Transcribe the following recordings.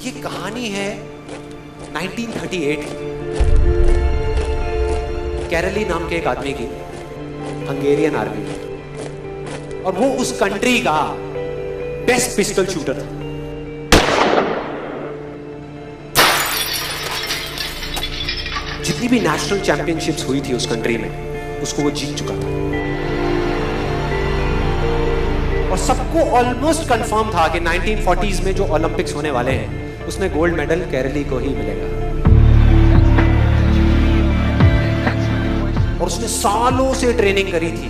ये कहानी है 1938 कैरली नाम के एक आदमी की, हंगेरियन आर्मी में, और वो उस कंट्री का बेस्ट पिस्टल शूटर था। जितनी भी नेशनल चैंपियनशिप्स हुई थी उस कंट्री में, उसको वो जीत चुका था। और सबको ऑलमोस्ट कंफर्म था कि 1940s में जो ओलंपिक्स होने वाले हैं उसमें गोल्ड मेडल कैरली को ही मिलेगा। और उसने सालों से ट्रेनिंग करी थी।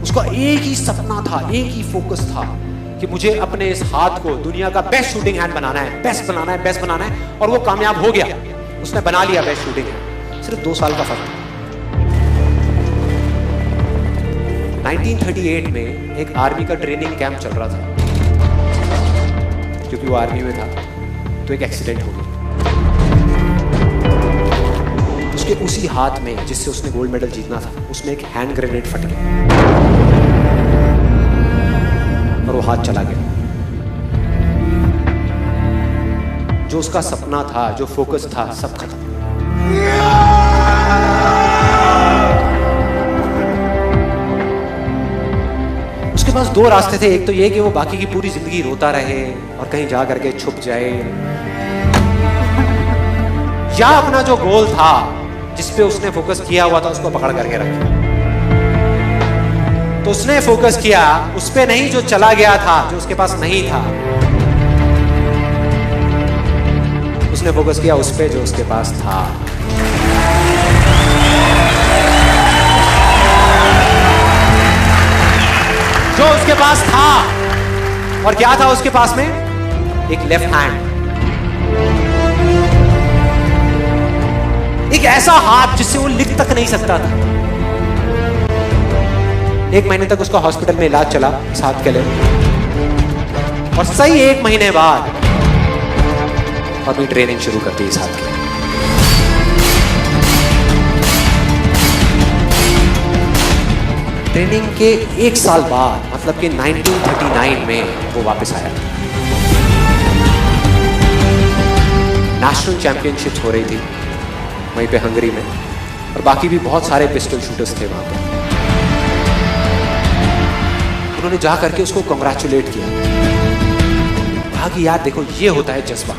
उसका एक ही सपना था, एक ही फोकस था कि मुझे अपने इस हाथ को दुनिया का बेस्ट शूटिंग हैंड बनाना है, बेस्ट बनाना है, बेस्ट बनाना है। और वो कामयाब हो गया, उसने बना लिया बेस्ट शूटिंग हैंड। सिर्फ 2 साल का फर्क था। 1938 में एक आर्मी का ट्रेनिंग कैंप चल रहा था। क्योंकि वो आर्मी में था तो एक एक्सीडेंट हो गया। उसके उसी हाथ में जिससे उसने गोल्ड मेडल जीतना था, उसमें एक हैंड ग्रेनेड फट गया और वो हाथ चला गया। जो उसका सपना था, जो फोकस था, सब खत्म। उसके पास 2 रास्ते थे। एक तो ये कि वो बाकी की पूरी जिंदगी रोता रहे और कहीं जा करके छुप जाए, या अपना जो गोल था जिस पे उसने फोकस किया हुआ था उसको पकड़ करके रखे। तो उसने फोकस किया उस पे नहीं जो चला गया था, जो उसके पास नहीं था। उसने फोकस किया उस पे जो उसके पास था। जो उसके पास था, और क्या था उसके पास में? एक लेफ्ट हैंड, एक ऐसा हाथ जिससे वो लिख तक नहीं सकता था। 1 महीने तक उसका हॉस्पिटल में इलाज चला इस हाथ के लिए, और सही 1 महीने बाद अपनी ट्रेनिंग शुरू करती इस हाथ के लिए। ट्रेनिंग के 1 साल बाद, मतलब कि 1939 में वो वापस आया। नेशनल चैंपियनशिप्स हो रही थी वहीं पे हंगरी में, और बाकी भी बहुत सारे पिस्टल शूटर्स थे वहां पे। उन्होंने जा करके उसको कांग्रेचुलेट किया, कहा कि यार देखो, ये होता है जज्बा,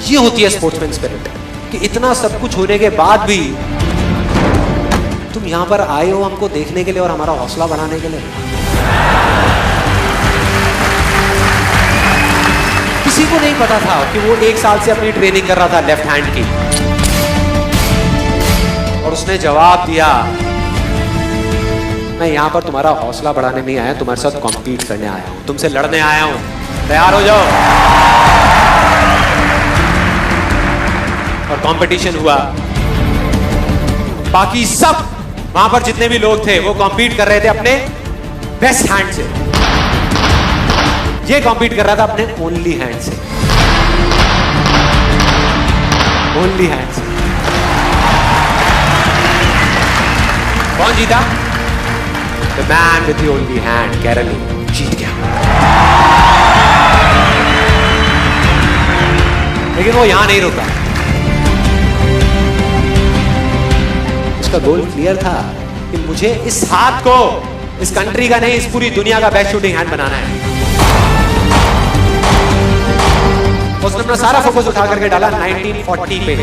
ये होती है स्पोर्ट्समैन स्पिरिट, कि इतना सब कुछ होने के बाद भी तुम यहां पर आए हो हमको देखने के लिए और हमारा हौसला बढ़ाने के लिए। किसी को नहीं पता था कि वो 1 साल से अपनी ट्रेनिंग कर रहा था लेफ्ट हैंड की, और उसने जवाब दिया, मैं यहां पर तुम्हारा हौसला बढ़ाने नहीं आया, तुम्हारे साथ कॉम्पीट करने आया हूं, तुमसे लड़ने आया हूं, तैयार हो जाओ। और कंपटीशन हुआ। बाकी सब वहां पर जितने भी लोग थे वो कॉम्पीट कर रहे थे अपने बेस्ट हैंड से। ये कॉम्पीट कर रहा था अपने ओनली हैंड से, ओनली हैंड से। कौन जीता? The man with the only hand, Karoly जीत गया। लेकिन वो यहां नहीं रुका। उसका गोल क्लियर था कि मुझे इस हाथ को इस कंट्री का नहीं, इस पूरी दुनिया का बेस्ट शूटिंग हैंड बनाना है। उसने अपना सारा फोकस उठा करके डाला 1940 पे,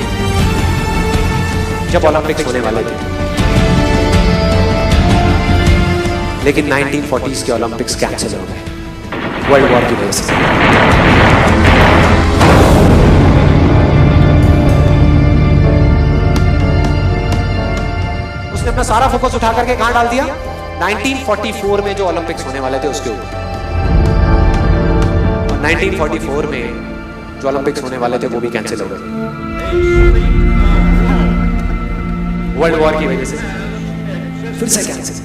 जब ओलंपिक्स होने वाले थे। लेकिन 1940s के ओलंपिक्स कैंसिल हो गए वर्ल्ड वॉर की वजह से। उसने अपना सारा फोकस उठा करके कहां डाल दिया? 1944 में जो ओलंपिक्स होने वाले थे उसके ऊपर। और 1944 में जो ओलंपिक्स होने वाले थे वो भी कैंसिल हो गए वर्ल्ड वॉर की वजह से। फिर से कैंसिल।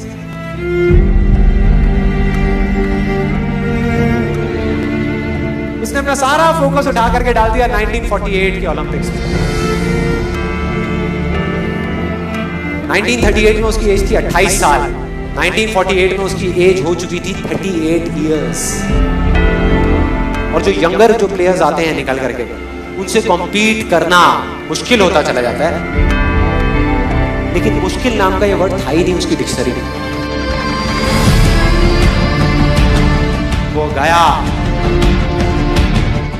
उसने अपना सारा फोकस उठा करके डाल दिया 1948 के ओलंपिक्स में। 1938 में उसकी एज थी 28 साल। 1948 में उसकी एज हो चुकी थी 38 इयर्स। और जो यंगर जो प्लेयर्स आते हैं निकल करके, उनसे कॉम्पीट करना मुश्किल होता चला जाता है। लेकिन मुश्किल नाम का ये वर्ड था ही नहीं उसकी डिक्शनरी में। वो गया,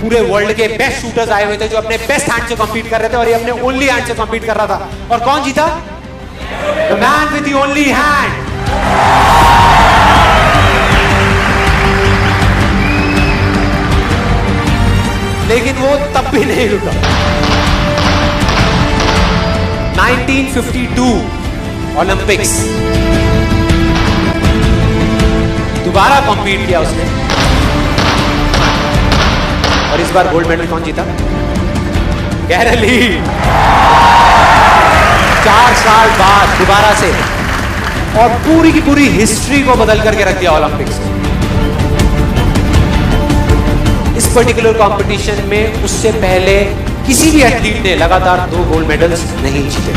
पूरे वर्ल्ड के बेस्ट शूटर्स आए हुए थे जो अपने बेस्ट हैंड से कॉम्पीट कर रहे थे, और ये अपने ओनली हैंड से कॉम्पीट कर रहा था। और कौन जीता? The man with the only hand. लेकिन वो तब भी नहीं रुका। 1952 ओलंपिक्स, दोबारा कॉम्पीट किया उसने, और इस बार गोल्ड मेडल कौन जीता? गैरल लीड। 4 साल बाद दोबारा से, और पूरी की पूरी हिस्ट्री को बदल करके रख दिया ओलंपिक्स। इस पर्टिकुलर कंपटीशन में उससे पहले किसी भी एथलीट ने लगातार 2 गोल्ड मेडल्स नहीं जीते।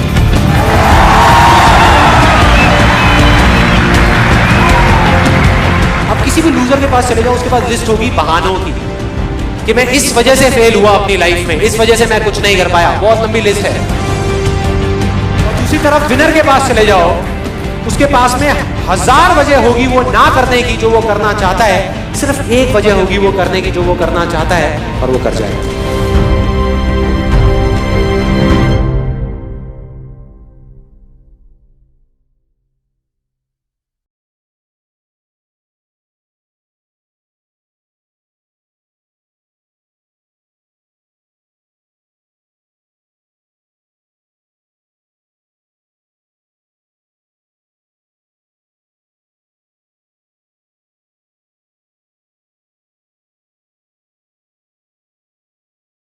अब किसी भी लूजर के पास चले जाओ, उसके पास लिस्ट होगी बहानों की कि मैं इस वजह से फेल हुआ अपनी लाइफ में, इस वजह से मैं कुछ नहीं कर पाया। बहुत लंबी लिस्ट है। और दूसरी तरफ विनर के पास चले जाओ, उसके पास में 1000 वजह होगी वो ना करने की जो वो करना चाहता है, सिर्फ एक वजह होगी वो करने की जो वो करना चाहता है, और वो कर जाएगा।